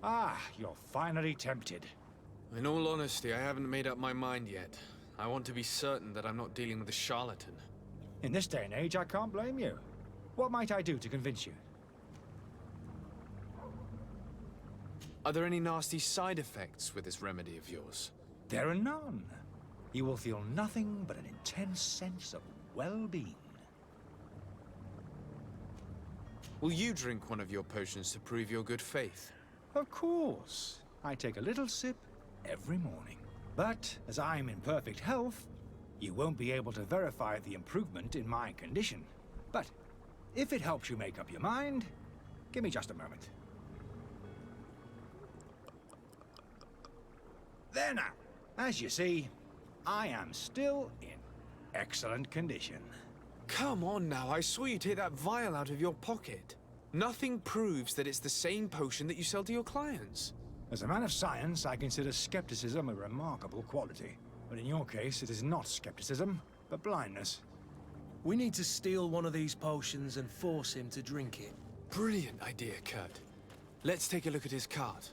Ah, you're finally tempted. In all honesty, I haven't made up my mind yet. I want to be certain that I'm not dealing with a charlatan. In this day and age, I can't blame you. What might I do to convince you? Are there any nasty side effects with this remedy of yours? There are none. You will feel nothing but an intense sense of well-being. Will you drink one of your potions to prove your good faith? Of course. I take a little sip every morning. But as I'm in perfect health, you won't be able to verify the improvement in my condition. But if it helps you make up your mind, give me just a moment. There now. As you see, I am still in excellent condition. Come on now, I saw you take that vial out of your pocket. Nothing proves that it's the same potion that you sell to your clients. As a man of science, I consider skepticism a remarkable quality. But in your case, it is not skepticism, but blindness. We need to steal one of these potions and force him to drink it. Brilliant idea, Kurt. Let's take a look at his cart.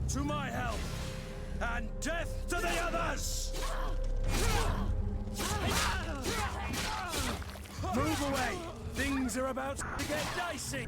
To my help! And death to the others! Move away! Things are about to get dicey!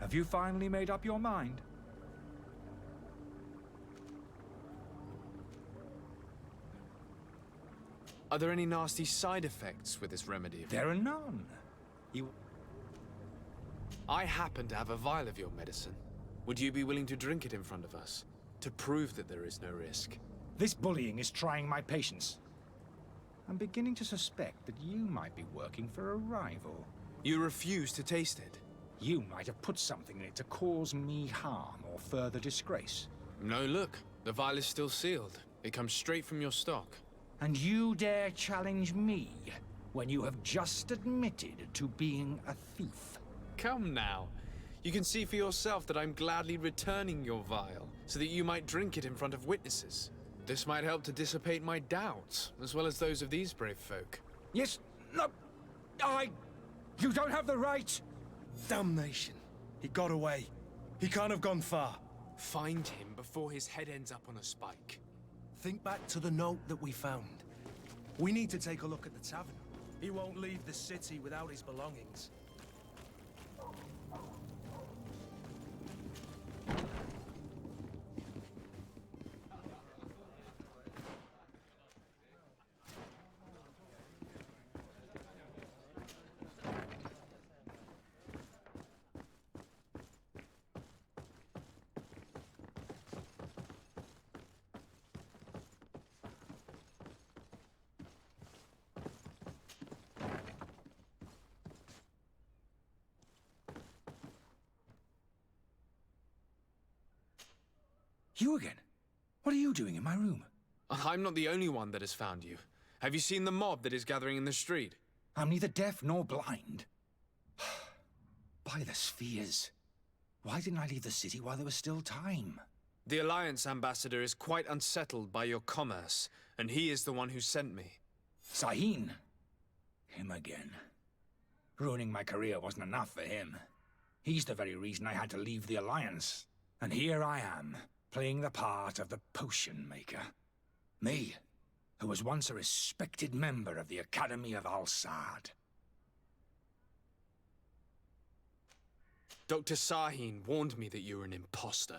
Have you finally made up your mind? Are there any nasty side effects with this remedy? There are none. I happen to have a vial of your medicine. Would you be willing to drink it in front of us? To prove that there is no risk? This bullying is trying my patience. I'm beginning to suspect that you might be working for a rival. You refuse to taste it? You might have put something in it to cause me harm or further disgrace. No, look. The vial is still sealed. It comes straight from your stock. And you dare challenge me when you have just admitted to being a thief? Come now. You can see for yourself that I'm gladly returning your vial, so that you might drink it in front of witnesses. This might help to dissipate my doubts, as well as those of these brave folk. Yes, no, you don't have the right! Damnation. He got away. He can't have gone far. Find him before his head ends up on a spike. Think back to the note that we found. We need to take a look at the tavern. He won't leave the city without his belongings. You again? What are you doing in my room? I'm not the only one that has found you. Have you seen the mob that is gathering in the street? I'm neither deaf nor blind. By the spheres. Why didn't I leave the city while there was still time? The Alliance ambassador is quite unsettled by your commerce, and he is the one who sent me. Sahin. Him again. Ruining my career wasn't enough for him. He's the very reason I had to leave the Alliance. And here I am, playing the part of the potion maker. Me, who was once a respected member of the Academy of Al-Sad. Dr. Sahin warned me that you were an imposter.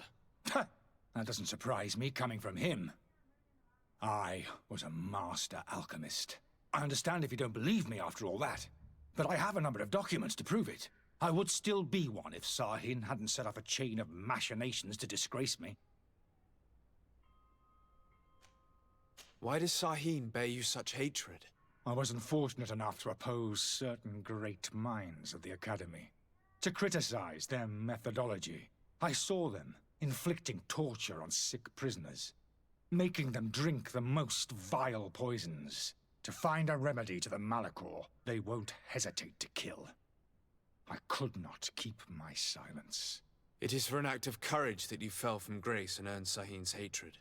That doesn't surprise me, coming from him. I was a master alchemist. I understand if you don't believe me after all that, but I have a number of documents to prove it. I would still be one if Sahin hadn't set off a chain of machinations to disgrace me. Why does Sahin bear you such hatred? I wasn't fortunate enough to oppose certain great minds of the Academy, to criticize their methodology. I saw them inflicting torture on sick prisoners, making them drink the most vile poisons. To find a remedy to the Malachor, they won't hesitate to kill. I could not keep my silence. It is for an act of courage that you fell from grace and earned Sahin's hatred.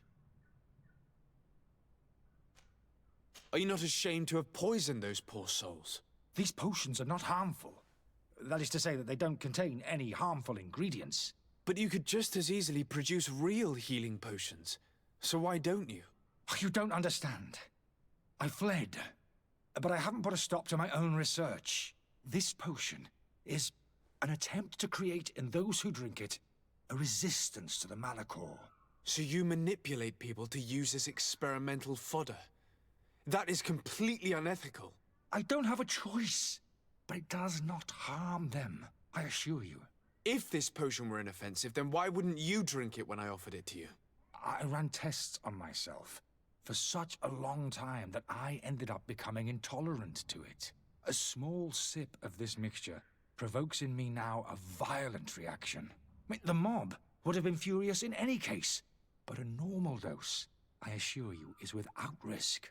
Are you not ashamed to have poisoned those poor souls? These potions are not harmful. That is to say that they don't contain any harmful ingredients. But you could just as easily produce real healing potions. So why don't you? You don't understand. I fled, but I haven't put a stop to my own research. This potion is an attempt to create in those who drink it a resistance to the Malachor. So you manipulate people to use as experimental fodder? That is completely unethical. I don't have a choice, but it does not harm them, I assure you. If this potion were inoffensive, then why wouldn't you drink it when I offered it to you? I ran tests on myself for such a long time that I ended up becoming intolerant to it. A small sip of this mixture provokes in me now a violent reaction. I mean, the mob would have been furious in any case, but a normal dose, I assure you, is without risk.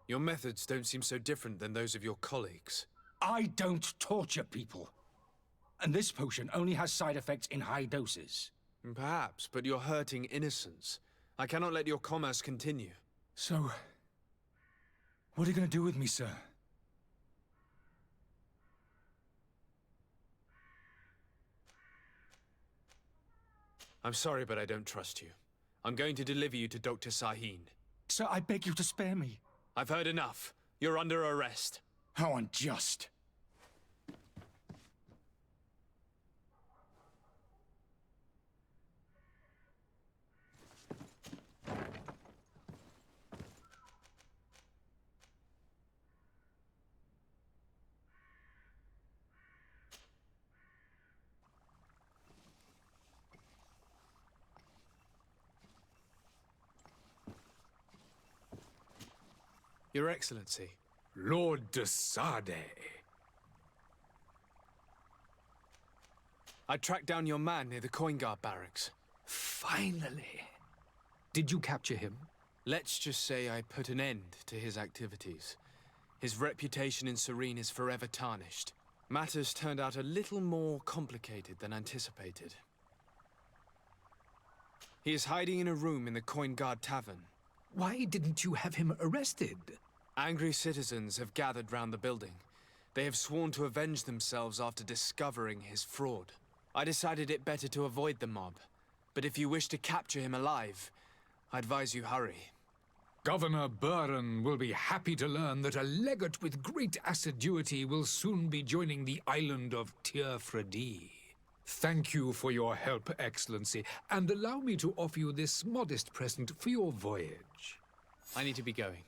Your methods don't seem so different than those of your colleagues. I don't torture people. And this potion only has side effects in high doses. Perhaps, but you're hurting innocents. I cannot let your commerce continue. So, what are you going to do with me, sir? I'm sorry, but I don't trust you. I'm going to deliver you to Dr. Sahin. Sir, I beg you to spare me. I've heard enough. You're under arrest. How unjust. Your Excellency. Lord de Sade. I tracked down your man near the Coin Guard barracks. Finally. Did you capture him? Let's just say I put an end to his activities. His reputation in Serene is forever tarnished. Matters turned out a little more complicated than anticipated. He is hiding in a room in the Coin Guard Tavern. Why didn't you have him arrested? Angry citizens have gathered round the building. They have sworn to avenge themselves after discovering his fraud. I decided it better to avoid the mob. But if you wish to capture him alive, I advise you hurry. Governor Buren will be happy to learn that a legate with great assiduity will soon be joining the island of Tir-Fredi. Thank you for your help, Excellency, and allow me to offer you this modest present for your voyage. I need to be going.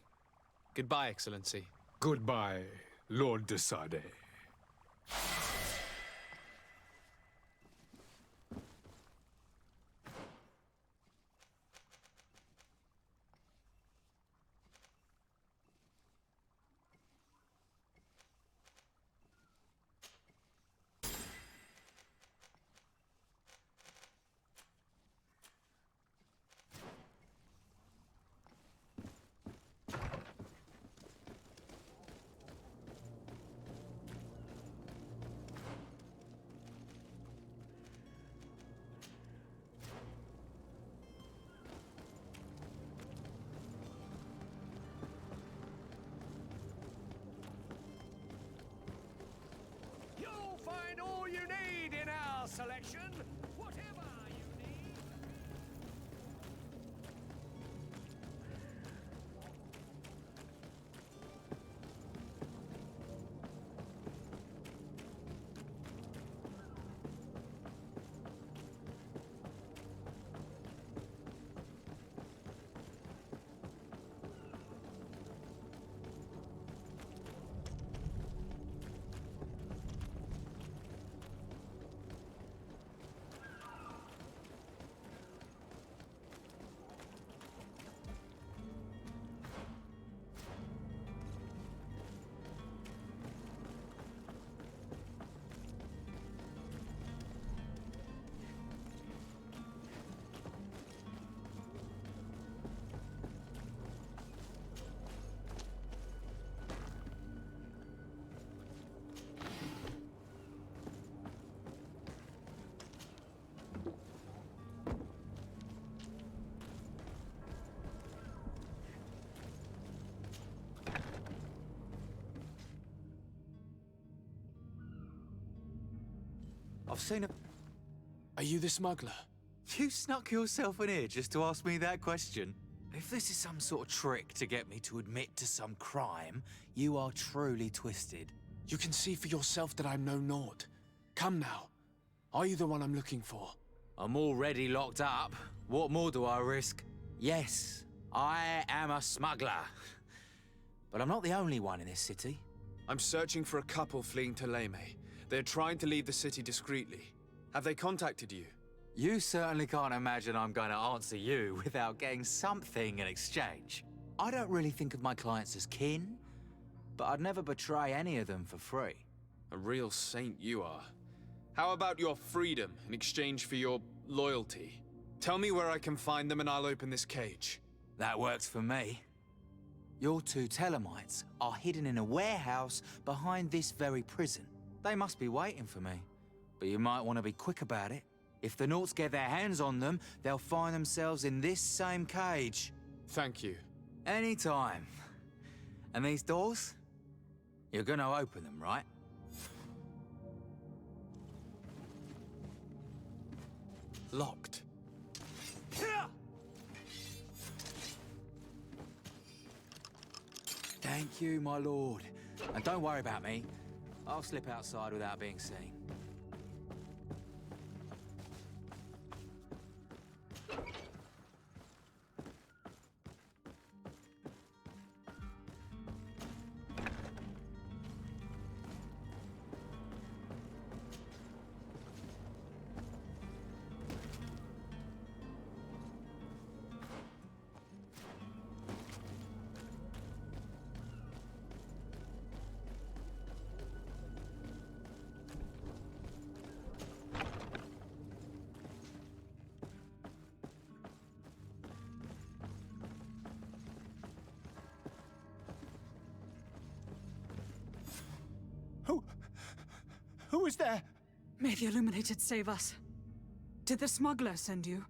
Goodbye, Excellency. Goodbye, Lord de Sade. I've seen a... Are you the smuggler? You snuck yourself in here just to ask me that question? If this is some sort of trick to get me to admit to some crime, you are truly twisted. You can see for yourself that I'm no naught. Come now. Are you the one I'm looking for? I'm already locked up. What more do I risk? Yes, I am a smuggler. But I'm not the only one in this city. I'm searching for a couple fleeing to Leme. They're trying to leave the city discreetly. Have they contacted you? You certainly can't imagine I'm going to answer you without getting something in exchange. I don't really think of my clients as kin, but I'd never betray any of them for free. A real saint you are. How about your freedom in exchange for your loyalty? Tell me where I can find them and I'll open this cage. That works for me. Your two Telemites are hidden in a warehouse behind this very prison. They must be waiting for me, but you might want to be quick about it. If the Nauts get their hands on them, they'll find themselves in this same cage. Thank you. Anytime. And these doors? You're gonna open them, right? Locked. Thank you, my lord. And don't worry about me. I'll slip outside without being seen. Who is there? May the Illuminated save us. Did the smuggler send you?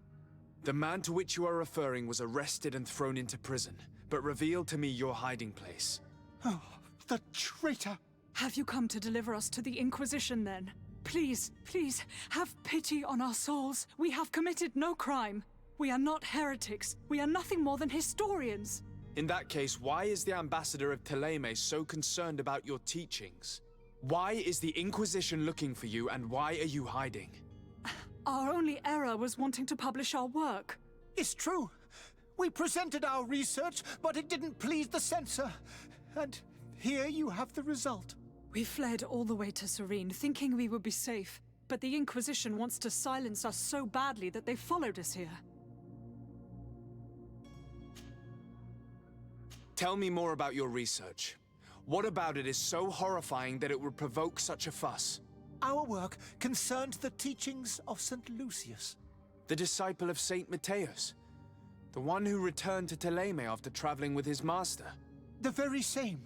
The man to which you are referring was arrested and thrown into prison, but revealed to me your hiding place. Oh, the traitor! Have you come to deliver us to the Inquisition, then? Please, please, have pity on our souls. We have committed no crime. We are not heretics. We are nothing more than historians. In that case, why is the ambassador of Teleme so concerned about your teachings? Why is the Inquisition looking for you, and why are you hiding? Our only error was wanting to publish our work. It's true. We presented our research, but it didn't please the censor. And here you have the result. We fled all the way to Serene, thinking we would be safe. But the Inquisition wants to silence us so badly that they followed us here. Tell me more about your research. What about it is so horrifying that it would provoke such a fuss? Our work concerned the teachings of St. Lucius. The disciple of Saint Matthias? The one who returned to Teleme after traveling with his master? The very same.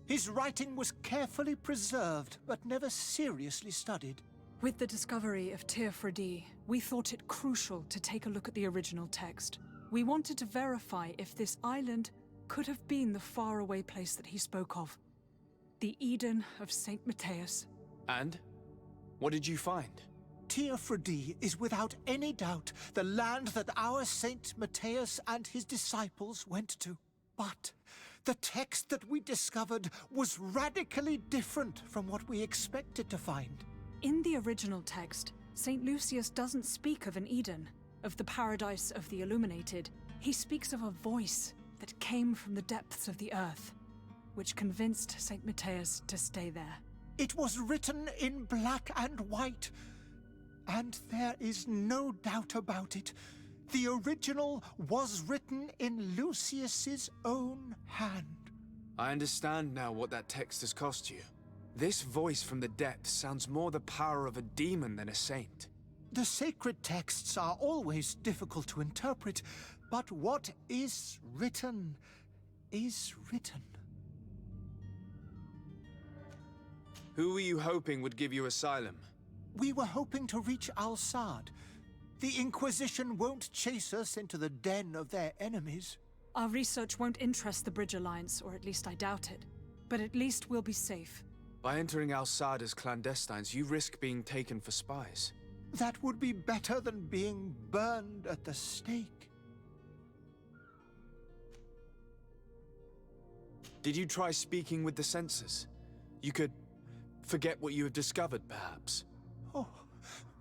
His writing was carefully preserved, but never seriously studied. With the discovery of Teofredi, we thought it crucial to take a look at the original text. We wanted to verify if this island could have been the faraway place that he spoke of. The Eden of Saint Matthias. And? What did you find? Teofredi is without any doubt the land that our Saint Matthias and his disciples went to. But the text that we discovered was radically different from what we expected to find. In the original text, Saint Lucius doesn't speak of an Eden, of the paradise of the Illuminated. He speaks of a voice that came from the depths of the earth, which convinced Saint Matthias to stay there. It was written in black and white, and there is no doubt about it. The original was written in Lucius's own hand. I understand now what that text has cost you. This voice from the depths sounds more the power of a demon than a saint. The sacred texts are always difficult to interpret, but what is written is written. Who were you hoping would give you asylum? We were hoping to reach Al-Sad. The Inquisition won't chase us into the den of their enemies. Our research won't interest the Bridge Alliance, or at least I doubt it. But at least we'll be safe. By entering Al-Sad as clandestines, you risk being taken for spies. That would be better than being burned at the stake. Did you try speaking with the censors? You could forget what you have discovered, perhaps. Oh,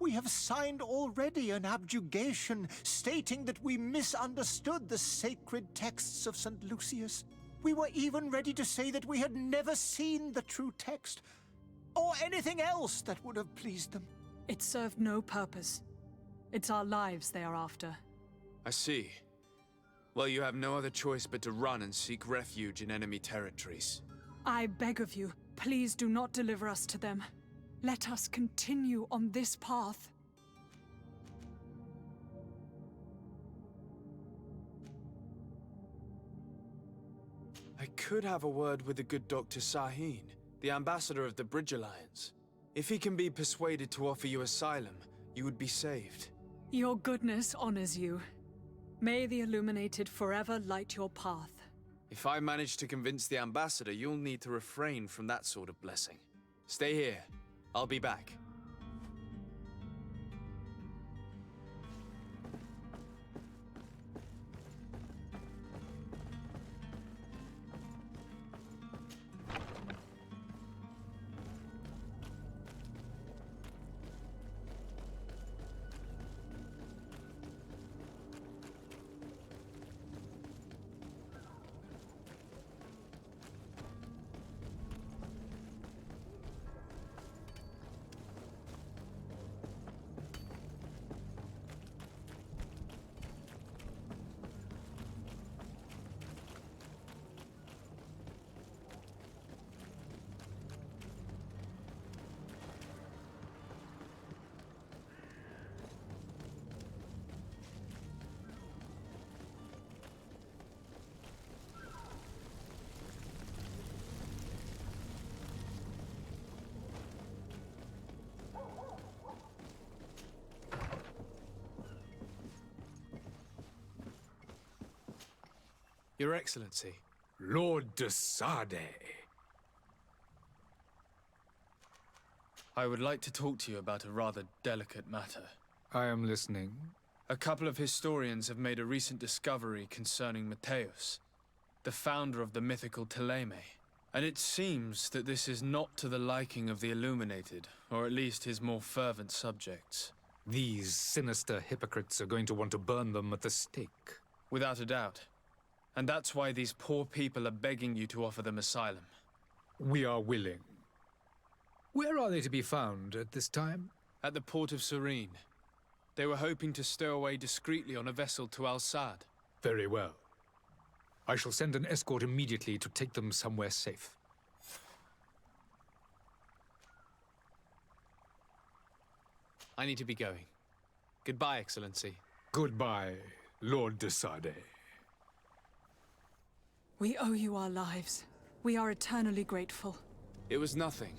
we have signed already an abjugation stating that we misunderstood the sacred texts of St. Lucius. We were even ready to say that we had never seen the true text, or anything else that would have pleased them. It served no purpose. It's our lives they are after. I see. Well, you have no other choice but to run and seek refuge in enemy territories. I beg of you, please do not deliver us to them. Let us continue on this path. I could have a word with the good Dr. Sahin, the ambassador of the Bridge Alliance. If he can be persuaded to offer you asylum, you would be saved. Your goodness honors you. May the Illuminated forever light your path. If I manage to convince the ambassador, you'll need to refrain from that sort of blessing. Stay here. I'll be back. Your Excellency. Lord de Sade. I would like to talk to you about a rather delicate matter. I am listening. A couple of historians have made a recent discovery concerning Mateus, the founder of the mythical Teleme. And it seems that this is not to the liking of the Illuminated, or at least his more fervent subjects. These sinister hypocrites are going to want to burn them at the stake. Without a doubt. And that's why these poor people are begging you to offer them asylum. We are willing. Where are they to be found at this time? At the port of Serene. They were hoping to stow away discreetly on a vessel to Al-Sad. Very well. I shall send an escort immediately to take them somewhere safe. I need to be going. Goodbye, Excellency. Goodbye, Lord de Sade. We owe you our lives. We are eternally grateful. It was nothing.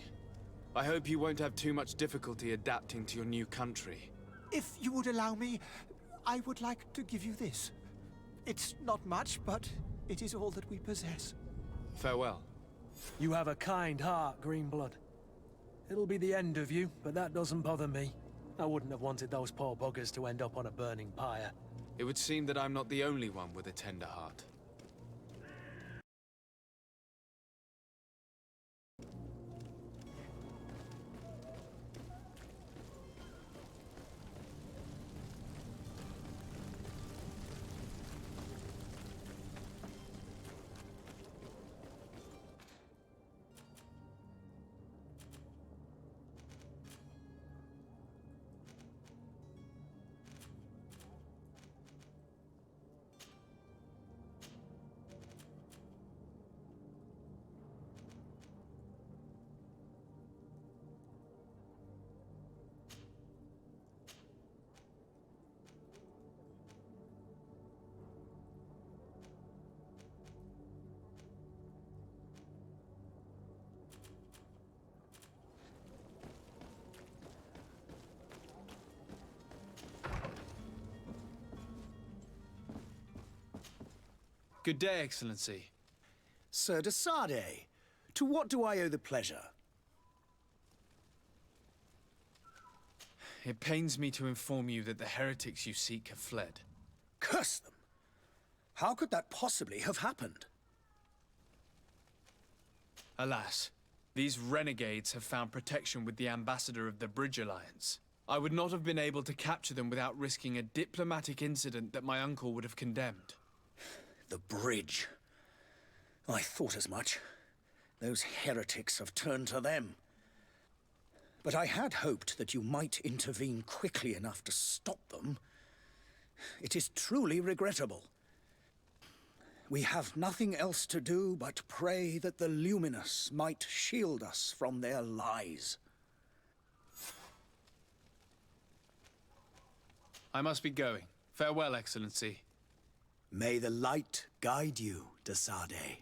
I hope you won't have too much difficulty adapting to your new country. If you would allow me, I would like to give you this. It's not much, but it is all that we possess. Farewell. You have a kind heart, Greenblood. It'll be the end of you, but that doesn't bother me. I wouldn't have wanted those poor buggers to end up on a burning pyre. It would seem that I'm not the only one with a tender heart. Good day, Excellency. Sir de Sade, to what do I owe the pleasure? it pains me to inform you that the heretics you seek have fled. Curse them! How could that possibly have happened? Alas, these renegades have found protection with the ambassador of the Bridge Alliance. I would not have been able to capture them without risking a diplomatic incident that my uncle would have condemned. The bridge. I thought as much. Those heretics have turned to them. But I had hoped that you might intervene quickly enough to stop them. It is truly regrettable. We have nothing else to do but pray that the Luminous might shield us from their lies. I must be going. Farewell, Excellency. May the light guide you, de Sade.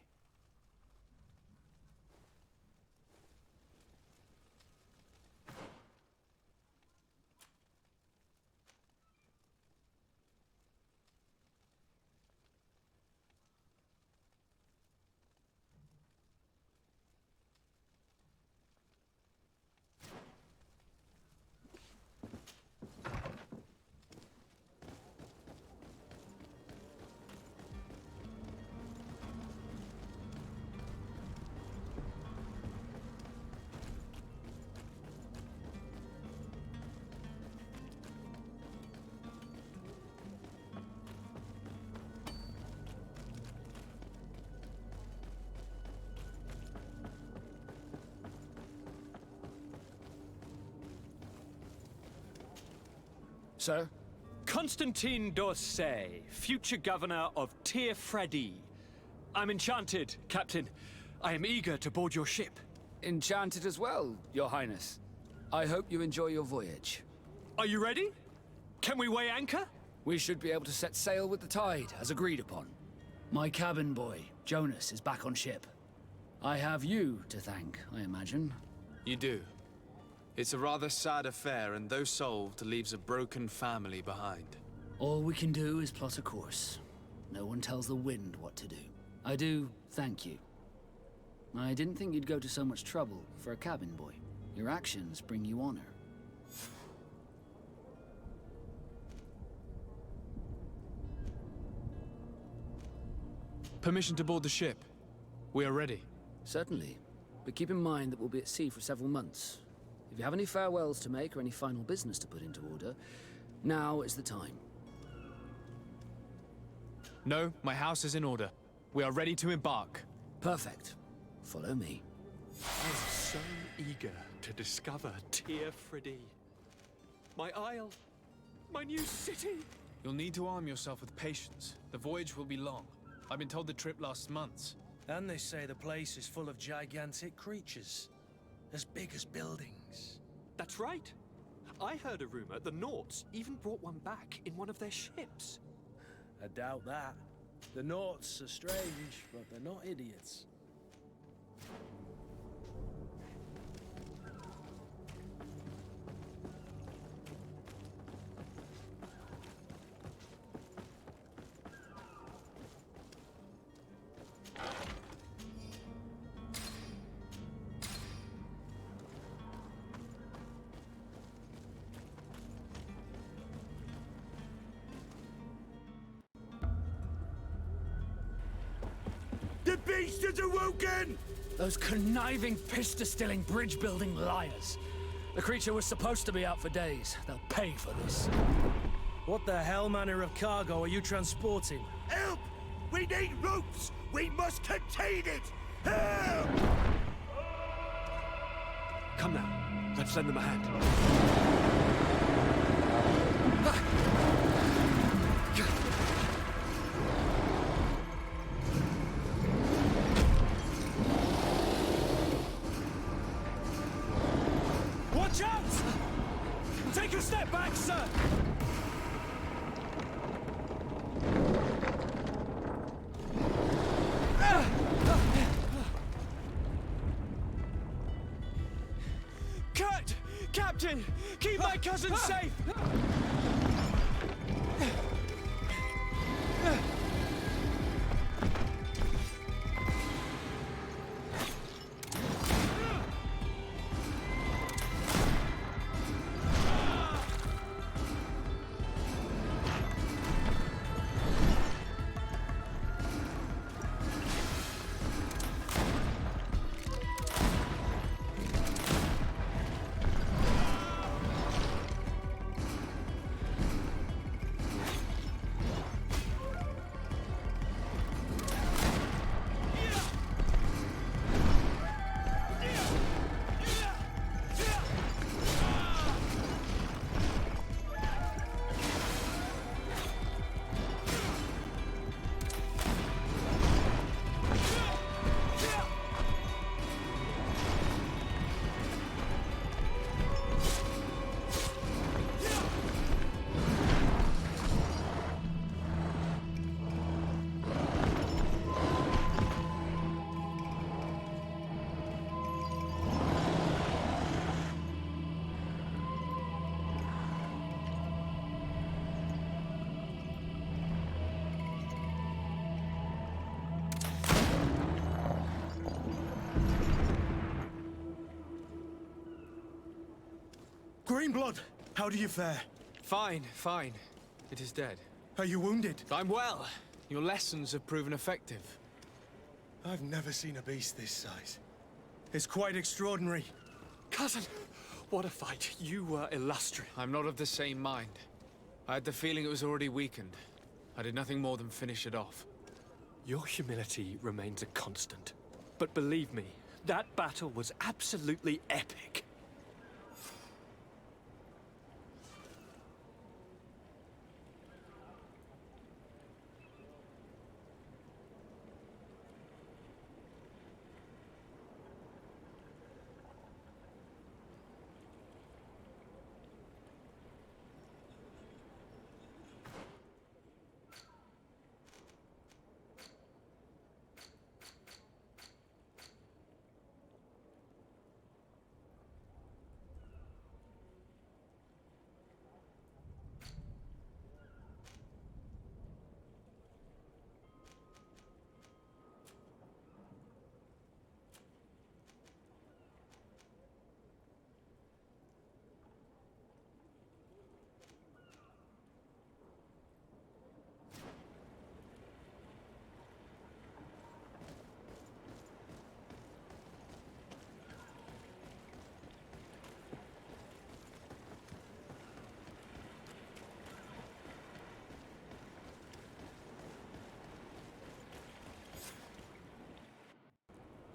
Sir? Constantine d'Orsay, future governor of Tir Fredi. I'm enchanted, Captain. I am eager to board your ship. Enchanted as well, Your Highness. I hope you enjoy your voyage. Are you ready? Can we weigh anchor? We should be able to set sail with the tide, as agreed upon. My cabin boy, Jonas, is back on ship. I have you to thank, I imagine. You do. It's a rather sad affair, and though solved, leaves a broken family behind. All we can do is plot a course. No one tells the wind what to do. I do thank you. I didn't think you'd go to so much trouble for a cabin boy. Your actions bring you honor. Permission to board the ship. We are ready. Certainly, but keep in mind that we'll be at sea for several months. If you have any farewells to make or any final business to put into order, now is the time. No, my house is in order. We are ready to embark. Perfect. Follow me. I'm so eager to discover Tir Fredi. My isle, my new city. You'll need to arm yourself with patience. The voyage will be long. I've been told the trip lasts months. And they say the place is full of gigantic creatures. As big as buildings. That's right. I heard a rumor the Nauts even brought one back in one of their ships. I doubt that. The Nauts are strange, but they're not idiots. The beast is awoken! Those conniving, pista-stilling, bridge-building liars. The creature was supposed to be out for days. They'll pay for this. What the hell manner of cargo are you transporting? Help! We need ropes! We must contain it! Help! Come now, let's lend them a hand. Watch out! Take a step back, sir! Cut! Captain! Keep my cousin safe! Greenblood, how do you fare? Fine, fine. It is dead. Are you wounded? I'm well. Your lessons have proven effective. I've never seen a beast this size. It's quite extraordinary. Cousin, what a fight. You were illustrious. I'm not of the same mind. I had the feeling it was already weakened. I did nothing more than finish it off. Your humility remains a constant. But believe me, that battle was absolutely epic.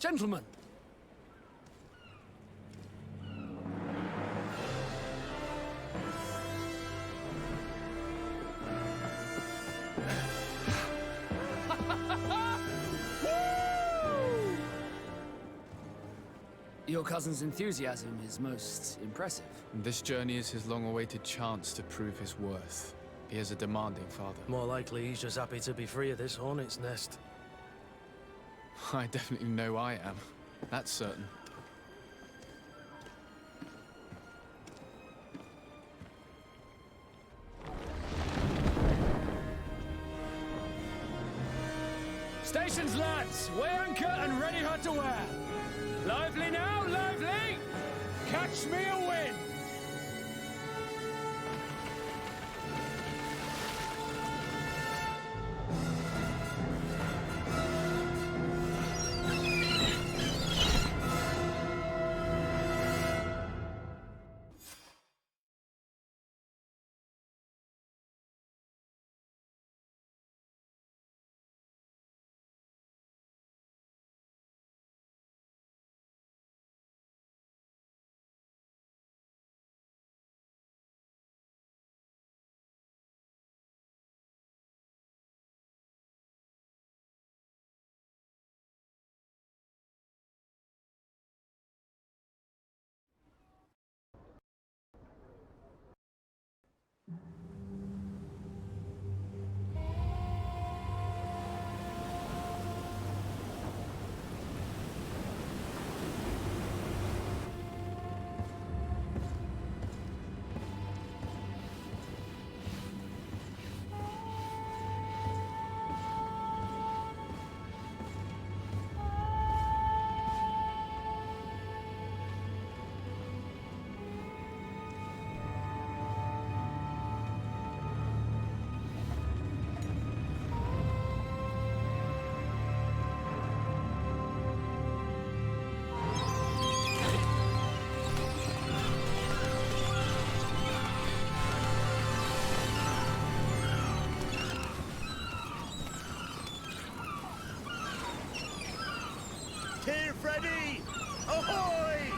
Gentlemen! Your cousin's enthusiasm is most impressive. This journey is his long-awaited chance to prove his worth. He is a demanding father. More likely he's just happy to be free of this hornet's nest. I definitely know I am. That's certain. Stations, lads! Weigh anchor and ready her to wear. Lively now, lively! Catch me a wind! Here, Freddy! Ahoy!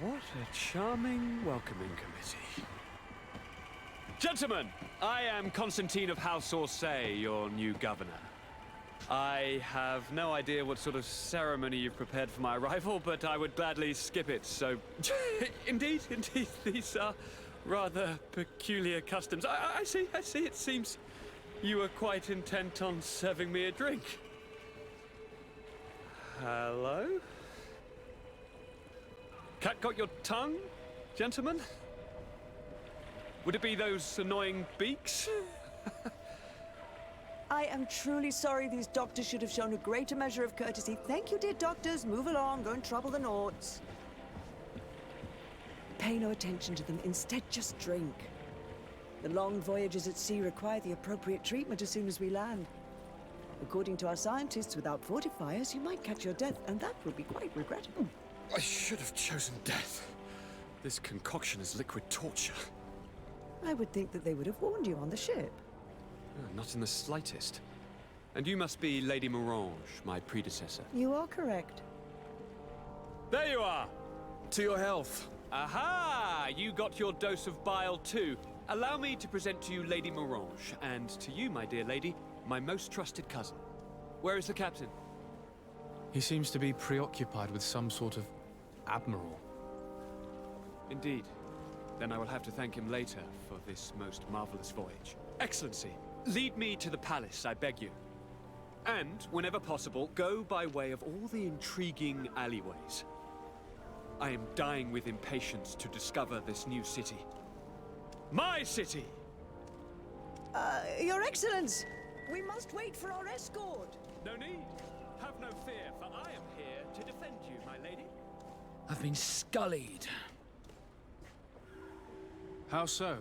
What a charming welcoming committee. Gentlemen, I am Constantine of House Orsay, your new governor. I have no idea what sort of ceremony you've prepared for my arrival, but I would gladly skip it, so... Indeed, these are rather peculiar customs. I see, it seems You were quite intent on serving me a drink. Hello? Cat got your tongue, gentlemen? Would it be those annoying beaks? I am truly sorry. These doctors should have shown a greater measure of courtesy. Thank you, dear doctors. Move along. Go and trouble the Nords. Pay no attention to them. Instead, just drink. The long voyages at sea require the appropriate treatment as soon as we land. According to our scientists, without fortifiers, you might catch your death, and that would be quite regrettable. I should have chosen death. This concoction is liquid torture. I would think that they would have warned you on the ship. Not in the slightest. And you must be Lady Morange, my predecessor. You are correct. There you are! To your health. Aha! You got your dose of bile too. Allow me to present to you Lady Morange, and to you, my dear lady, my most trusted cousin. Where is the captain? He seems to be preoccupied with some sort of admiral. Indeed. Then I will have to thank him later for this most marvelous voyage. Excellency, lead me to the palace, I beg you. And, whenever possible, go by way of all the intriguing alleyways. I am dying with impatience to discover this new city. My city! Your Excellence! We must wait for our escort! No need. Have no fear, for I am here to defend you, my lady. I've been scullied. How so?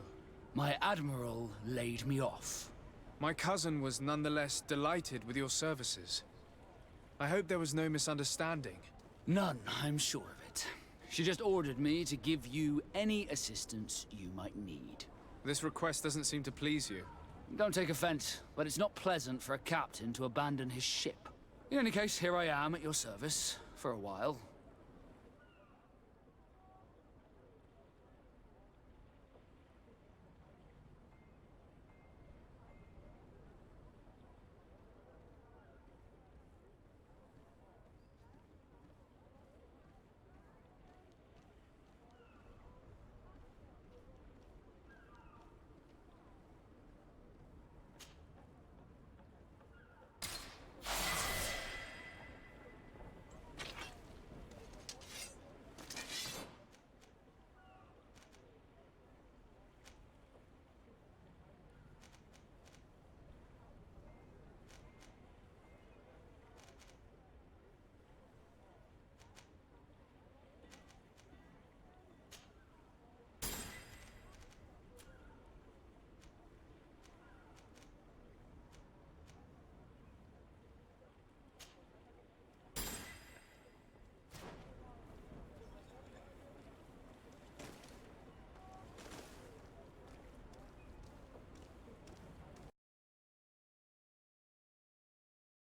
My admiral laid me off. My cousin was nonetheless delighted with your services. I hope there was no misunderstanding. None, I'm sure of it. She just ordered me to give you any assistance you might need. This request doesn't seem to please you. Don't take offense, but it's not pleasant for a captain to abandon his ship. In any case, here I am at your service, for a while,